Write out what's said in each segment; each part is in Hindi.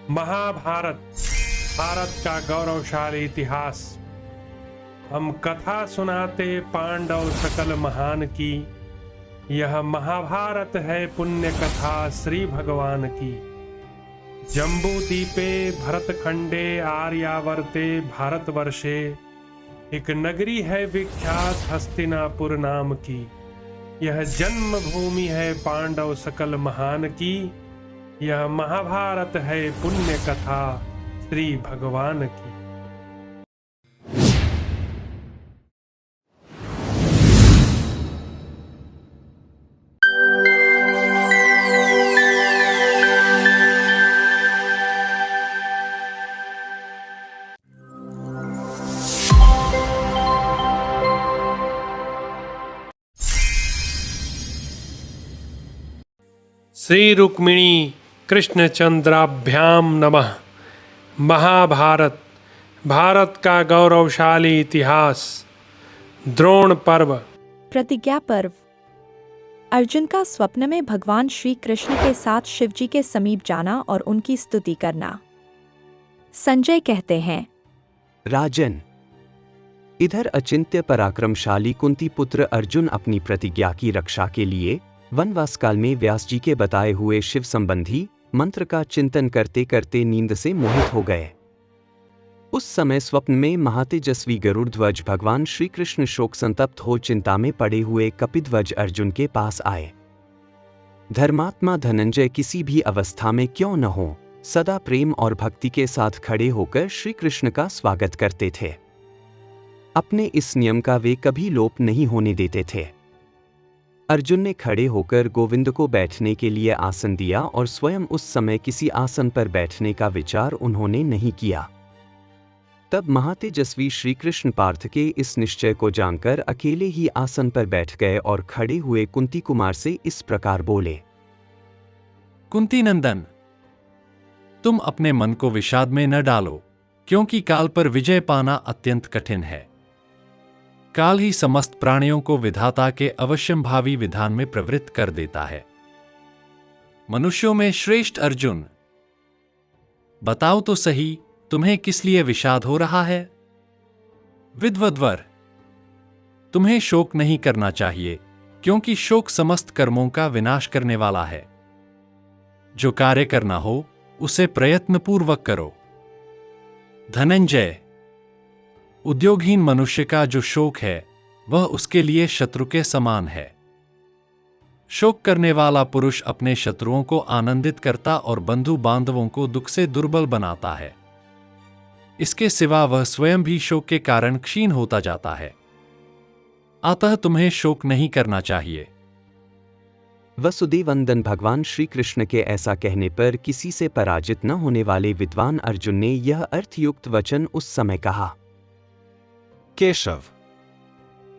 महाभारत भारत का गौरवशाली इतिहास। हम कथा सुनाते पांडव सकल महान की। यह महाभारत है पुण्य कथा श्री भगवान की। जम्बू दीपे भरतखंडे आर्यावर्ते भारतवर्षे एक नगरी है विख्यात हस्तिनापुर नाम की। यह जन्मभूमि है पांडव सकल महान की। यह महाभारत है पुण्य कथा श्री भगवान की। श्री रुक्मिणी कृष्णचंद्राभ्याम नमः। महाभारत भारत का गौरवशाली इतिहास। द्रोण पर्व। प्रतिज्ञा पर्व। अर्जुन का स्वप्न में भगवान श्री कृष्ण के साथ शिवजी के समीप जाना और उनकी स्तुति करना। संजय कहते हैं, राजन, इधर अचिंत्य पराक्रमशाली कुंती पुत्र अर्जुन अपनी प्रतिज्ञा की रक्षा के लिए वनवास काल में व्यास जी के बताए हुए शिव संबंधी मंत्र का चिंतन करते करते नींद से मोहित हो गए। उस समय स्वप्न में महातेजस्वी गरुड़ध्वज भगवान श्री कृष्ण शोक संतप्त हो चिंता में पड़े हुए कपिध्वज अर्जुन के पास आए। धर्मात्मा धनंजय किसी भी अवस्था में क्यों न हो, सदा प्रेम और भक्ति के साथ खड़े होकर श्री कृष्ण का स्वागत करते थे। अपने इस नियम का वे कभी लोप नहीं होने देते थे। अर्जुन ने खड़े होकर गोविंद को बैठने के लिए आसन दिया और स्वयं उस समय किसी आसन पर बैठने का विचार उन्होंने नहीं किया। तब महातेजस्वी श्री कृष्ण पार्थ के इस निश्चय को जानकर अकेले ही आसन पर बैठ गए और खड़े हुए कुंती कुमार से इस प्रकार बोले, कुंती नंदन, तुम अपने मन को विषाद में न डालो, क्योंकि काल पर विजय पाना अत्यंत कठिन है। काल ही समस्त प्राणियों को विधाता के अवश्यंभावी विधान में प्रवृत्त कर देता है। मनुष्यों में श्रेष्ठ अर्जुन, बताओ तो सही, तुम्हें किस लिए विषाद हो रहा है? विद्वद्वर, तुम्हें शोक नहीं करना चाहिए, क्योंकि शोक समस्त कर्मों का विनाश करने वाला है। जो कार्य करना हो उसे प्रयत्नपूर्वक करो। धनंजय, उद्योगहीन मनुष्य का जो शोक है वह उसके लिए शत्रु के समान है। शोक करने वाला पुरुष अपने शत्रुओं को आनंदित करता और बंधु बांधवों को दुख से दुर्बल बनाता है। इसके सिवा वह स्वयं भी शोक के कारण क्षीण होता जाता है। अतः तुम्हें शोक नहीं करना चाहिए। वसुदेवनंदन भगवान श्री कृष्ण के ऐसा कहने पर किसी से पराजित न होने वाले विद्वान अर्जुन ने यह अर्थयुक्त वचन उस समय कहा। केशव,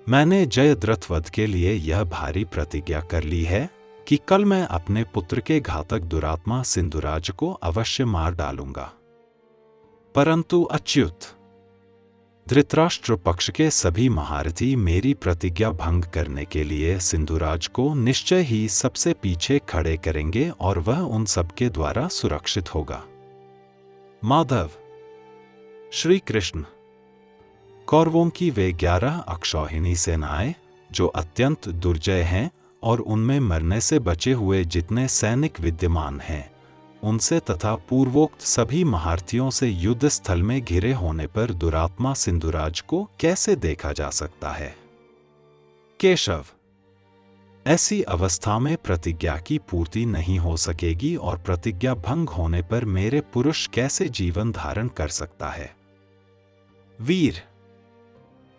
मैंने जयद्रथ वध के लिए यह भारी प्रतिज्ञा कर ली है कि कल मैं अपने पुत्र के घातक दुरात्मा सिंधुराज को अवश्य मार डालूंगा। परंतु अच्युत, धृतराष्ट्र पक्ष के सभी महारथी मेरी प्रतिज्ञा भंग करने के लिए सिंधुराज को निश्चय ही सबसे पीछे खड़े करेंगे और वह उन सबके द्वारा सुरक्षित होगा। माधव, श्री कृष्ण, कौरवों की वे 11 अक्षौहिणी सेनाएं जो अत्यंत दुर्जय हैं और उनमें मरने से बचे हुए जितने सैनिक विद्यमान हैं, उनसे तथा पूर्वोक्त सभी महारथियों से युद्ध स्थल में घिरे होने पर दुरात्मा सिंधुराज को कैसे देखा जा सकता है? केशव, ऐसी अवस्था में प्रतिज्ञा की पूर्ति नहीं हो सकेगी और प्रतिज्ञा भंग होने पर मेरे पुरुष कैसे जीवन धारण कर सकता है? वीर,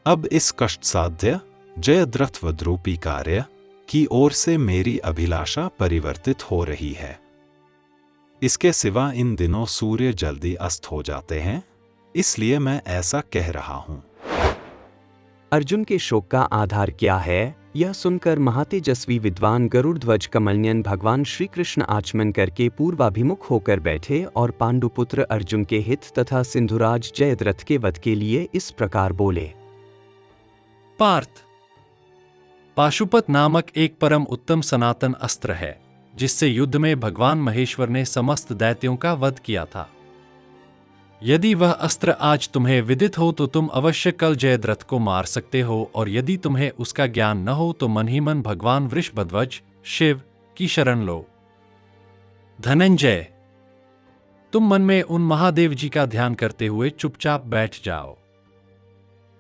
अब इस कष्ट साध्य जयद्रथ वधरूपी कार्य की ओर से मेरी अभिलाषा परिवर्तित हो रही है। इसके सिवा इन दिनों सूर्य जल्दी अस्त हो जाते हैं, इसलिए मैं ऐसा कह रहा हूं। अर्जुन के शोक का आधार क्या है, यह सुनकर महातेजस्वी विद्वान गरुड़ध्वज कमलनयन भगवान श्री कृष्ण आचमन करके पूर्वाभिमुख होकर बैठे और पांडुपुत्र अर्जुन के हित तथा सिंधुराज जयद्रथ के वध के लिए इस प्रकार बोले। पार्थ, पाशुपत नामक एक परम उत्तम सनातन अस्त्र है, जिससे युद्ध में भगवान महेश्वर ने समस्त दैत्यों का वध किया था। यदि वह अस्त्र आज तुम्हें विदित हो तो तुम अवश्य कल जयद्रथ को मार सकते हो, और यदि तुम्हें उसका ज्ञान न हो तो मन ही मन भगवान वृषभध्वज शिव की शरण लो। धनंजय, तुम मन में उन महादेव जी का ध्यान करते हुए चुपचाप बैठ जाओ।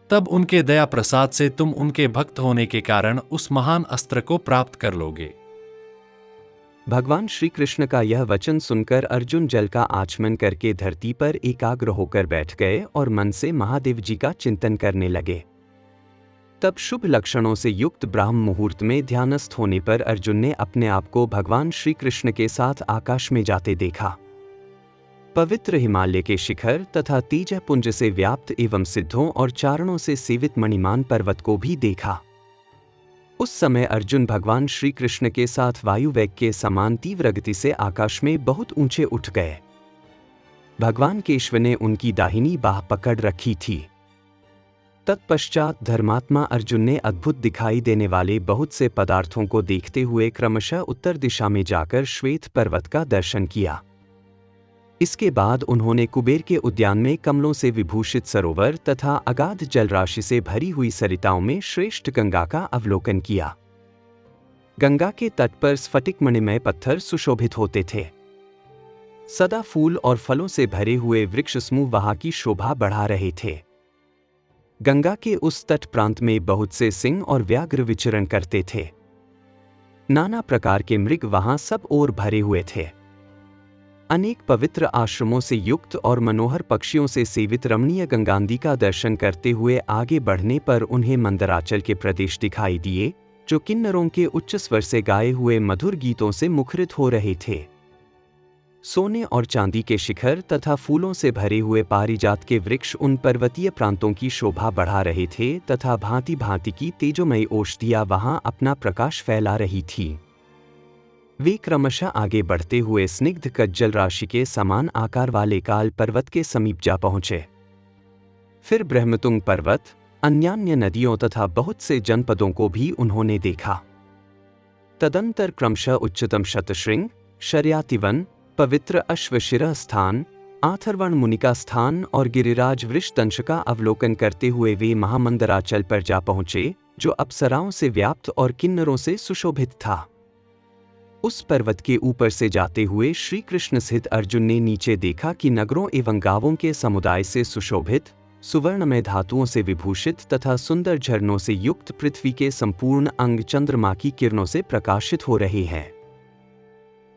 तब उनके दया प्रसाद से तुम उनके भक्त होने के कारण उस महान अस्त्र को प्राप्त कर लोगे। भगवान श्री कृष्ण का यह वचन सुनकर अर्जुन जल का आचमन करके धरती पर एकाग्र होकर बैठ गए और मन से महादेव जी का चिंतन करने लगे। तब शुभ लक्षणों से युक्त ब्राह्म मुहूर्त में ध्यानस्थ होने पर अर्जुन ने अपने आप को भगवान श्री कृष्ण के साथ आकाश में जाते देखा। पवित्र हिमालय के शिखर तथा तेजपुंज से व्याप्त एवं सिद्धों और चारणों से सेवित मणिमान पर्वत को भी देखा। उस समय अर्जुन भगवान श्री कृष्ण के साथ वायुवेग के समान तीव्र गति से आकाश में बहुत ऊंचे उठ गए। भगवान केशव ने उनकी दाहिनी बाह पकड़ रखी थी। तत्पश्चात धर्मात्मा अर्जुन ने अद्भुत दिखाई देने वाले बहुत से पदार्थों को देखते हुए क्रमशः उत्तर दिशा में जाकर श्वेत पर्वत का दर्शन किया। इसके बाद उन्होंने कुबेर के उद्यान में कमलों से विभूषित सरोवर तथा अगाध जलराशि से भरी हुई सरिताओं में श्रेष्ठ गंगा का अवलोकन किया। गंगा के तट पर स्फटिक मणिमय पत्थर सुशोभित होते थे। सदा फूल और फलों से भरे हुए वृक्ष समूह वहां की शोभा बढ़ा रहे थे। गंगा के उस तट प्रांत में बहुत से सिंह और व्याघ्र विचरण करते थे। नाना प्रकार के मृग वहां सब ओर भरे हुए थे। अनेक पवित्र आश्रमों से युक्त और मनोहर पक्षियों से सेवित रमणीय गंगानदी का दर्शन करते हुए आगे बढ़ने पर उन्हें मंदराचल के प्रदेश दिखाई दिए, जो किन्नरों के उच्च स्वर से गाए हुए मधुर गीतों से मुखरित हो रहे थे। सोने और चांदी के शिखर तथा फूलों से भरे हुए पारिजात के वृक्ष उन पर्वतीय प्रांतों की शोभा बढ़ा रहे थे तथा भांति भांति की तेजोमयी औषधियां वहां अपना प्रकाश फैला रही थी। वे क्रमशः आगे बढ़ते हुए स्निग्ध कज्जल राशि के समान आकार वाले काल पर्वत के समीप जा पहुंचे। फिर ब्रह्मतुंग पर्वत, अन्यान्य नदियों तथा बहुत से जनपदों को भी उन्होंने देखा। तदंतर क्रमशः उच्चतम शतशृंग, शर्यातिवन, पवित्र अश्वशिरः स्थान, आथर्वण मुनि का स्थान और गिरिराज वृषदंश का अवलोकन करते हुए वे महामंदराचल पर जा पहुंचे, जो अप्सराओं से व्याप्त और किन्नरों से सुशोभित था। उस पर्वत के ऊपर से जाते हुए श्री कृष्ण स्थित अर्जुन ने नीचे देखा कि नगरों एवं गांवों के समुदाय से सुशोभित, सुवर्णमय धातुओं से विभूषित तथा सुंदर झरनों से युक्त पृथ्वी के संपूर्ण अंग चंद्रमा की किरणों से प्रकाशित हो रहे हैं।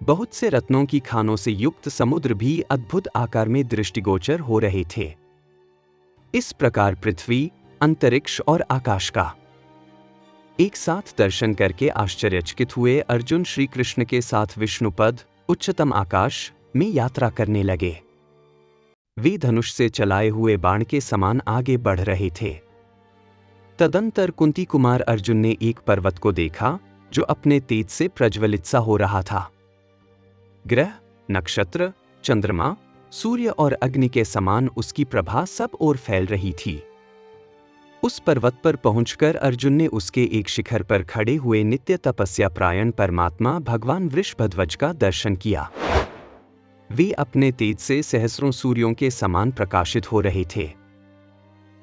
बहुत से रत्नों की खानों से युक्त समुद्र भी अद्भुत आकार में दृष्टिगोचर हो रहे थे। इस प्रकार पृथ्वी, अंतरिक्ष और आकाश का एक साथ दर्शन करके आश्चर्यचकित हुए अर्जुन श्री कृष्ण के साथ विष्णुपद, उच्चतम आकाश में यात्रा करने लगे। वे धनुष से चलाए हुए बाण के समान आगे बढ़ रहे थे। तदंतर कुंती कुमार अर्जुन ने एक पर्वत को देखा, जो अपने तेज से प्रज्वलित सा हो रहा था। ग्रह, नक्षत्र, चंद्रमा, सूर्य और अग्नि के समान उसकी प्रभा सब ओर फैल रही थी। उस पर्वत पर पहुंचकर अर्जुन ने उसके एक शिखर पर खड़े हुए नित्य तपस्या प्रायण परमात्मा भगवान वृषभध्वज का दर्शन किया। वे अपने तेज से सहस्रों सूर्यों के समान प्रकाशित हो रहे थे।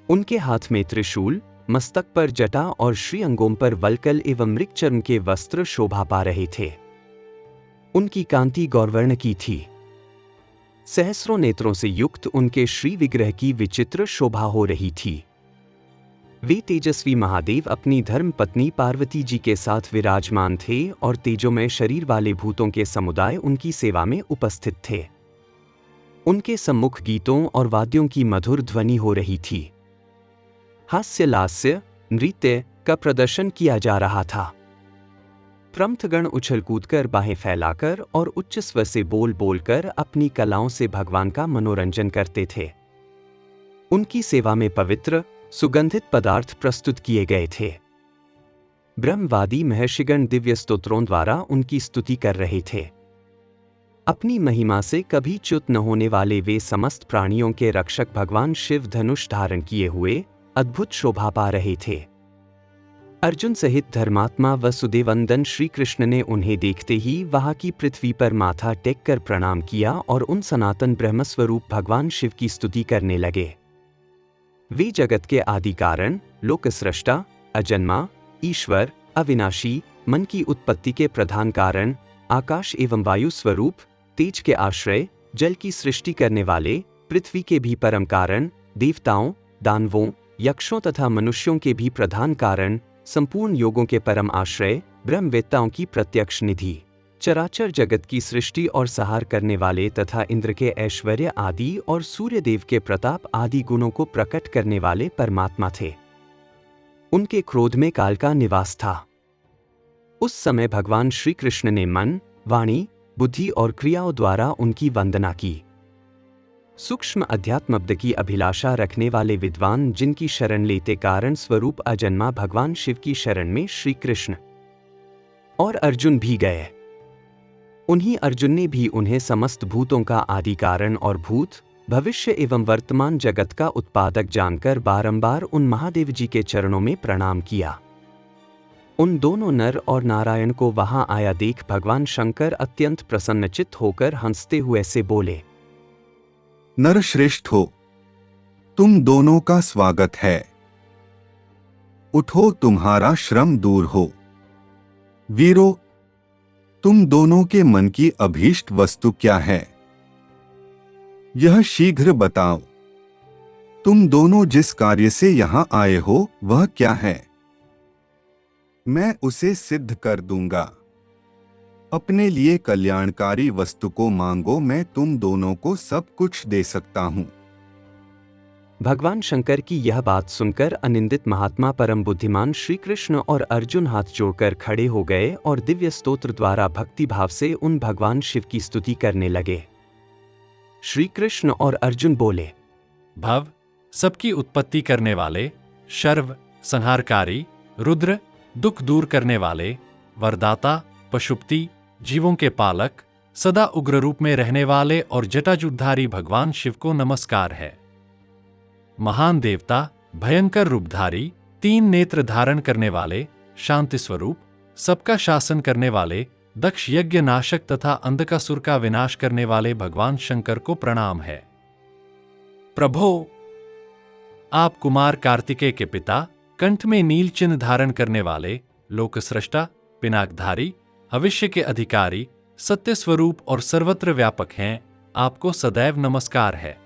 उनके हाथ में त्रिशूल, मस्तक पर जटा और श्रीअंगों पर वल्कल एवं मृगचर्म के वस्त्र शोभा पा रहे थे। उनकी कांति गौरवर्ण की थी। सहस्रों नेत्रों से युक्त उनके श्री विग्रह की विचित्र शोभा हो रही थी। वे तेजस्वी महादेव अपनी धर्म पत्नी पार्वती जी के साथ विराजमान थे और तेजोमय शरीर वाले भूतों के समुदाय उनकी सेवा में उपस्थित थे। उनके सम्मुख गीतों और वाद्यों की मधुर ध्वनि हो रही थी। हास्य, लास्य, नृत्य का प्रदर्शन किया जा रहा था। प्रमथगण उछल कूदकर बाहें फैलाकर और उच्च स्वर से बोल बोलकर अपनी कलाओं से भगवान का मनोरंजन करते थे। उनकी सेवा में पवित्र, सुगंधित पदार्थ प्रस्तुत किए गए थे। ब्रह्मवादी महर्षिगण दिव्य स्तोत्रों द्वारा उनकी स्तुति कर रहे थे। अपनी महिमा से कभी च्युत न होने वाले वे समस्त प्राणियों के रक्षक भगवान शिव धनुष धारण किए हुए अद्भुत शोभा पा रहे थे। अर्जुन सहित धर्मात्मा व सुदेवंदन श्री कृष्ण ने उन्हें देखते ही वहां की पृथ्वी पर माथा टेक कर प्रणाम किया और उन सनातन ब्रह्मस्वरूप भगवान शिव की स्तुति करने लगे। वे जगत के आदि कारण, लोकसृष्टा, अजन्मा, ईश्वर, अविनाशी, मन की उत्पत्ति के प्रधान कारण, आकाश एवं वायु स्वरूप, तेज के आश्रय, जल की सृष्टि करने वाले, पृथ्वी के भी परम कारण, देवताओं, दानवों, यक्षों तथा मनुष्यों के भी प्रधान कारण, संपूर्ण योगों के परम आश्रय, ब्रह्मवेत्ताओं की प्रत्यक्ष निधि, चराचर जगत की सृष्टि और संहार करने वाले तथा इंद्र के ऐश्वर्य आदि और सूर्य देव के प्रताप आदि गुणों को प्रकट करने वाले परमात्मा थे। उनके क्रोध में काल का निवास था। उस समय भगवान श्री कृष्ण ने मन, वाणी, बुद्धि और क्रियाओं द्वारा उनकी वंदना की। सूक्ष्म अध्यात्मब्द की अभिलाषा रखने वाले विद्वान जिनकी शरण लेते कारण स्वरूप अजन्मा भगवान शिव की शरण में श्री कृष्ण और अर्जुन भी गए। उन्हीं अर्जुन ने भी उन्हें समस्त भूतों का आदि कारण और भूत, भविष्य एवं वर्तमान जगत का उत्पादक जानकर बारंबार उन महादेव जी के चरणों में प्रणाम किया। उन दोनों नर और नारायण को वहां आया देख भगवान शंकर अत्यंत प्रसन्नचित्त होकर हंसते हुए से बोले, नरश्रेष्ठ हो, तुम दोनों का स्वागत है। उठो, तुम्हारा श्रम दूर हो। वीरो, तुम दोनों के मन की अभीष्ट वस्तु क्या है, यह शीघ्र बताओ। तुम दोनों जिस कार्य से यहां आए हो वह क्या है, मैं उसे सिद्ध कर दूंगा। अपने लिए कल्याणकारी वस्तु को मांगो, मैं तुम दोनों को सब कुछ दे सकता हूं। भगवान शंकर की यह बात सुनकर अनिंदित महात्मा परम बुद्धिमान श्री कृष्ण और अर्जुन हाथ जोड़कर खड़े हो गए और दिव्य स्तोत्र द्वारा भक्ति भाव से उन भगवान शिव की स्तुति करने लगे। श्री कृष्ण और अर्जुन बोले, भव, सबकी उत्पत्ति करने वाले, शर्व, संहारकारी, रुद्र, दुख दूर करने वाले, वरदाता, पशुपति, जीवों के पालक, सदा उग्र रूप में रहने वाले और जटाजुधारी भगवान शिव को नमस्कार है। महान देवता, भयंकर रूपधारी, 3 नेत्र धारण करने वाले, शांति स्वरूप, सबका शासन करने वाले, दक्ष यज्ञ नाशक तथा अंधकासुर का विनाश करने वाले भगवान शंकर को प्रणाम है। प्रभो, आप कुमार कार्तिकेय के पिता, कंठ में नील चिन्ह धारण करने वाले, लोकसृष्टा, पिनाकधारी, भविष्य के अधिकारी, सत्य स्वरूप और सर्वत्र व्यापक हैं, आपको सदैव नमस्कार है।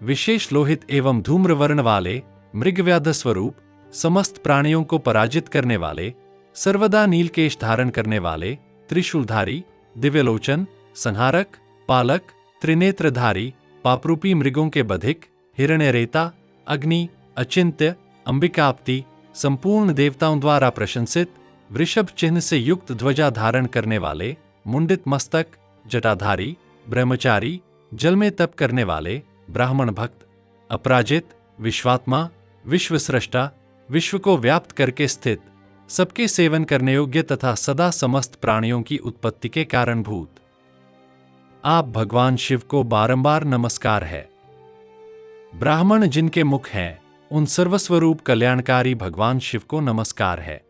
विशेष लोहित एवं धूम्र वर्ण वाले, मृगव्याध स्वरूप, समस्त प्राणियों को पराजित करने वाले, सर्वदा नीलकेश धारण करने वाले, त्रिशूलधारी, दिव्यलोचन, संहारक, पालक, त्रिनेत्रधारी, पापरूपी मृगों के बधिक, हिरण्यरेता, अग्नि, अचिंत्य, अंबिकाप्ति, संपूर्ण देवताओं द्वारा प्रशंसित, वृषभ चिन्ह से युक्त ध्वजा धारण करने वाले, मुंडित मस्तक, जटाधारी, ब्रह्मचारी, जल में तप करने वाले, ब्राह्मण भक्त, अपराजित, विश्वात्मा, विश्वस्रष्टा, विश्व को व्याप्त करके स्थित, सबके सेवन करने योग्य तथा सदा समस्त प्राणियों की उत्पत्ति के कारणभूत, आप भगवान शिव को बारंबार नमस्कार है। ब्राह्मण जिनके मुख हैं, उन सर्वस्वरूप कल्याणकारी भगवान शिव को नमस्कार है।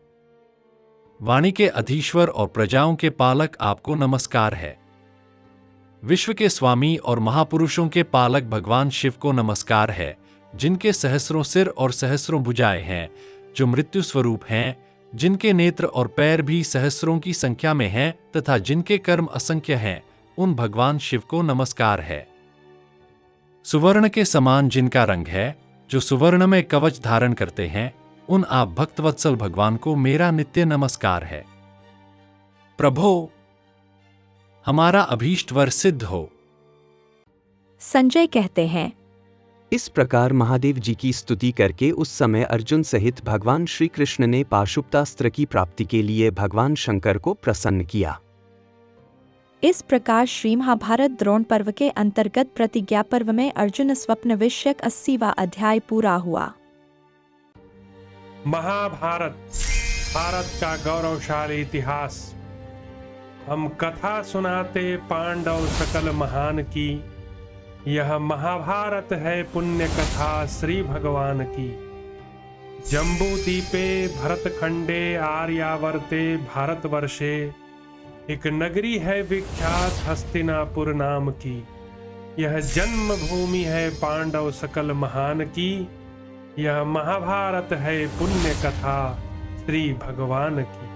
वाणी के अधीश्वर और प्रजाओं के पालक आपको नमस्कार है। विश्व के स्वामी और महापुरुषों के पालक भगवान शिव को नमस्कार है, जिनके सहस्रों सिर और सहस्रों भुजाएं हैं, जो मृत्यु स्वरूप हैं, जिनके नेत्र और पैर भी सहस्रों की संख्या में हैं तथा जिनके कर्म असंख्य हैं, उन भगवान शिव को नमस्कार है। सुवर्ण के समान जिनका रंग है, जो सुवर्ण में कवच धारण करते हैं, उन आप भक्तवत्सल भगवान को मेरा नित्य नमस्कार है। प्रभो, हमारा अभीष्ट वर सिद्ध हो। संजय कहते हैं, इस प्रकार महादेव जी की स्तुति करके उस समय अर्जुन सहित भगवान श्री कृष्ण ने पाशुपतास्त्र की प्राप्ति के लिए भगवान शंकर को प्रसन्न किया। इस प्रकार श्री महाभारत द्रोण पर्व के अंतर्गत प्रतिज्ञा पर्व में अर्जुन स्वप्न विषयक 80वां अध्याय पूरा हुआ। महाभारत, भारत का गौरवशाली इतिहास। हम कथा सुनाते पांडव सकल महान की, यह महाभारत है पुण्य कथा श्री भगवान की। जम्बूदीपे भरतखंडे आर्यावर्ते भारतवर्षे एक नगरी है विख्यात हस्तिनापुर नाम की। यह जन्मभूमि है पांडव सकल महान की। यह महाभारत है पुण्य कथा श्री भगवान की।